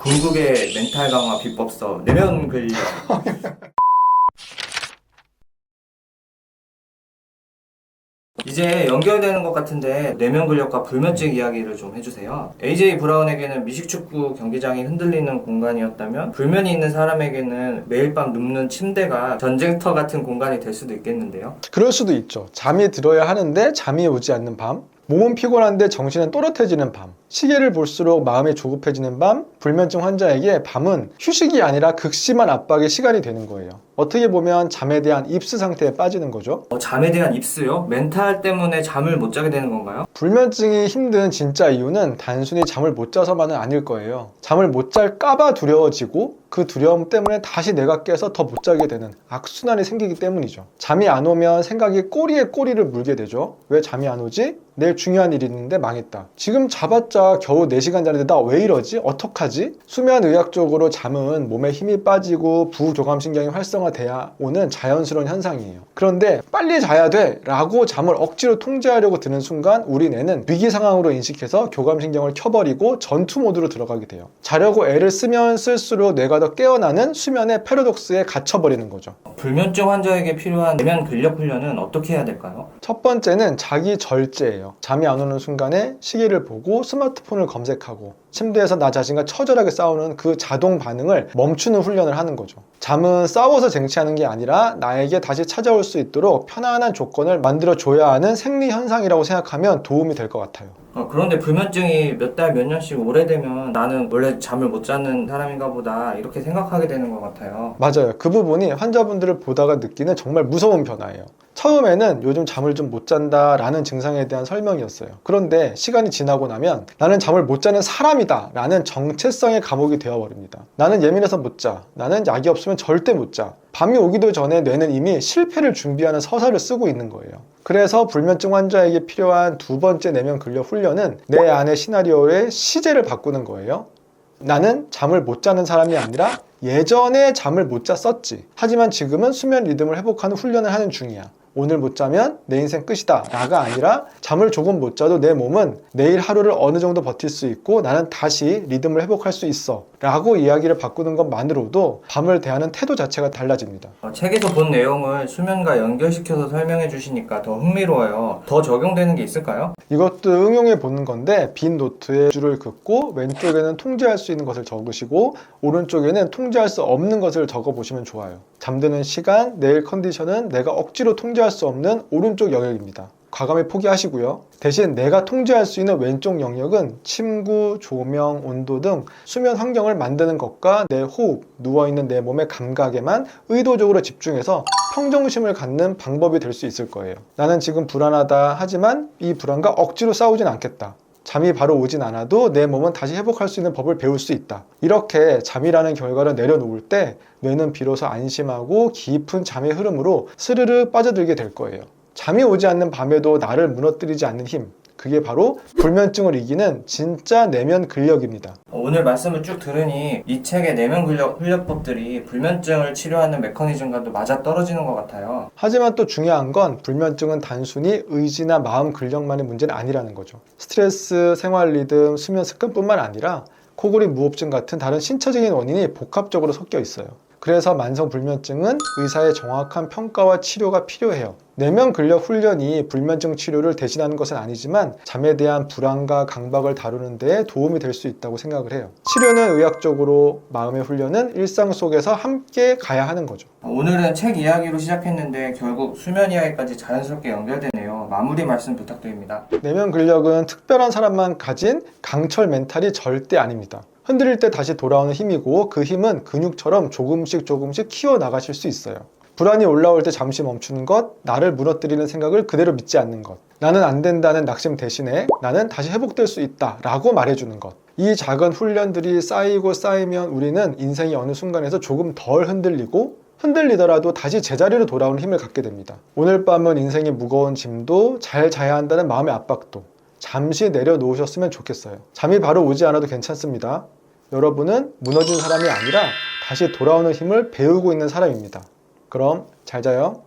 궁극의 멘탈 강화 비법서 내면 근력. 이제 연결되는 것 같은데 내면 근력과 불면증 이야기를 좀 해주세요. AJ 브라운에게는 미식축구 경기장이 흔들리는 공간이었다면 불면이 있는 사람에게는 매일 밤 눕는 침대가 전쟁터 같은 공간이 될 수도 있겠는데요. 그럴 수도 있죠. 잠이 들어야 하는데 잠이 오지 않는 밤, 몸은 피곤한데 정신은 또렷해지는 밤, 시계를 볼수록 마음이 조급해지는 밤. 불면증 환자에게 밤은 휴식이 아니라 극심한 압박의 시간이 되는 거예요. 어떻게 보면 잠에 대한 입수 상태에 빠지는 거죠. 잠에 대한 입수요? 멘탈 때문에 잠을 못 자게 되는 건가요? 불면증이 힘든 진짜 이유는 단순히 잠을 못 자서만은 아닐 거예요. 잠을 못 잘까봐 두려워지고 그 두려움 때문에 다시 내가 깨서 더 못 자게 되는 악순환이 생기기 때문이죠. 잠이 안 오면 생각이 꼬리에 꼬리를 물게 되죠. 왜 잠이 안 오지? 내일 중요한 일이 있는데 망했다. 지금 자봤자 겨우 4시간 자는데 나 왜 이러지? 어떡하지? 수면의학적으로 잠은 몸에 힘이 빠지고 부교감신경이 활성화돼야 오는 자연스러운 현상이에요. 그런데 빨리 자야 돼 라고 잠을 억지로 통제하려고 드는 순간 우리 뇌는 위기 상황으로 인식해서 교감신경을 켜버리고 전투 모드로 들어가게 돼요. 자려고 애를 쓰면 쓸수록 뇌가 더 깨어나는 수면의 패러독스에 갇혀버리는 거죠. 불면증 환자에게 필요한 내면 근력 훈련은 어떻게 해야 될까요? 첫 번째는 자기 절제예요. 잠이 안 오는 순간에 시계를 보고 스마트폰을 검색하고 침대에서 나 자신과 처절하게 싸우는 그 자동 반응을 멈추는 훈련을 하는 거죠. 잠은 싸워서 쟁취하는 게 아니라 나에게 다시 찾아올 수 있도록 편안한 조건을 만들어줘야 하는 생리 현상이라고 생각하면 도움이 될 것 같아요. 그런데 불면증이 몇 달, 몇 년씩 오래되면 나는 원래 잠을 못 자는 사람인가 보다 이렇게 생각하게 되는 것 같아요. 맞아요. 그 부분이 환자분들을 보다가 느끼는 정말 무서운 변화예요. 처음에는 요즘 잠을 좀 못 잔다 라는 증상에 대한 설명이었어요. 그런데 시간이 지나고 나면 나는 잠을 못 자는 사람이다 라는 정체성의 감옥이 되어버립니다. 나는 예민해서 못 자. 나는 약이 없으면 절대 못 자. 밤이 오기도 전에 뇌는 이미 실패를 준비하는 서사를 쓰고 있는 거예요. 그래서 불면증 환자에게 필요한 두 번째 내면 근력 훈련은 내 안의 시나리오의 시제를 바꾸는 거예요. 나는 잠을 못 자는 사람이 아니라 예전에 잠을 못 잤었지. 하지만 지금은 수면 리듬을 회복하는 훈련을 하는 중이야. 오늘 못 자면 내 인생 끝이다 라가 아니라 잠을 조금 못 자도 내 몸은 내일 하루를 어느 정도 버틸 수 있고 나는 다시 리듬을 회복할 수 있어 라고 이야기를 바꾸는 것만으로도 밤을 대하는 태도 자체가 달라집니다. 책에서 본 내용을 수면과 연결시켜서 설명해 주시니까 더 흥미로워요. 더 적용되는 게 있을까요? 이것도 응용해 보는 건데 빈 노트에 줄을 긋고 왼쪽에는 통제할 수 있는 것을 적으시고 오른쪽에는 통제할 수 없는 것을 적어 보시면 좋아요. 잠드는 시간, 내일 컨디션은 내가 억지로 통제할 수 없는 오른쪽 영역입니다. 과감히 포기하시고요. 대신 내가 통제할 수 있는 왼쪽 영역은 침구, 조명, 온도 등 수면 환경을 만드는 것과 내 호흡, 누워있는 내 몸의 감각에만 의도적으로 집중해서 평정심을 갖는 방법이 될 수 있을 거예요. 나는 지금 불안하다 하지만 이 불안과 억지로 싸우진 않겠다. 잠이 바로 오진 않아도 내 몸은 다시 회복할 수 있는 법을 배울 수 있다. 이렇게 잠이라는 결과를 내려놓을 때 뇌는 비로소 안심하고 깊은 잠의 흐름으로 스르르 빠져들게 될 거예요. 잠이 오지 않는 밤에도 나를 무너뜨리지 않는 힘, 그게 바로 불면증을 이기는 진짜 내면 근력입니다. 오늘 말씀을 쭉 들으니 이 책의 내면 근력 훈련법들이 불면증을 치료하는 메커니즘과도 맞아떨어지는 것 같아요. 하지만 또 중요한 건 불면증은 단순히 의지나 마음 근력만의 문제는 아니라는 거죠. 스트레스, 생활 리듬, 수면 습관뿐만 아니라 코골이, 무호흡증 같은 다른 신체적인 원인이 복합적으로 섞여 있어요. 그래서 만성 불면증은 의사의 정확한 평가와 치료가 필요해요. 내면 근력 훈련이 불면증 치료를 대신하는 것은 아니지만 잠에 대한 불안과 강박을 다루는 데 도움이 될 수 있다고 생각을 해요. 치료는 의학적으로, 마음의 훈련은 일상 속에서 함께 가야 하는 거죠. 오늘은 책 이야기로 시작했는데 결국 수면 이야기까지 자연스럽게 연결되네요. 마무리 말씀 부탁드립니다. 내면 근력은 특별한 사람만 가진 강철 멘탈이 절대 아닙니다. 흔들릴 때 다시 돌아오는 힘이고 그 힘은 근육처럼 조금씩 키워나가실 수 있어요. 불안이 올라올 때 잠시 멈추는 것, 나를 무너뜨리는 생각을 그대로 믿지 않는 것, 나는 안 된다는 낙심 대신에 나는 다시 회복될 수 있다 라고 말해주는 것. 이 작은 훈련들이 쌓이고 쌓이면 우리는 인생이 어느 순간에서 조금 덜 흔들리더라도 다시 제자리로 돌아오는 힘을 갖게 됩니다. 오늘 밤은 인생의 무거운 짐도 잘 자야 한다는 마음의 압박도 잠시 내려놓으셨으면 좋겠어요. 잠이 바로 오지 않아도 괜찮습니다. 여러분은 무너진 사람이 아니라 다시 돌아오는 힘을 배우고 있는 사람입니다. 그럼 잘 자요.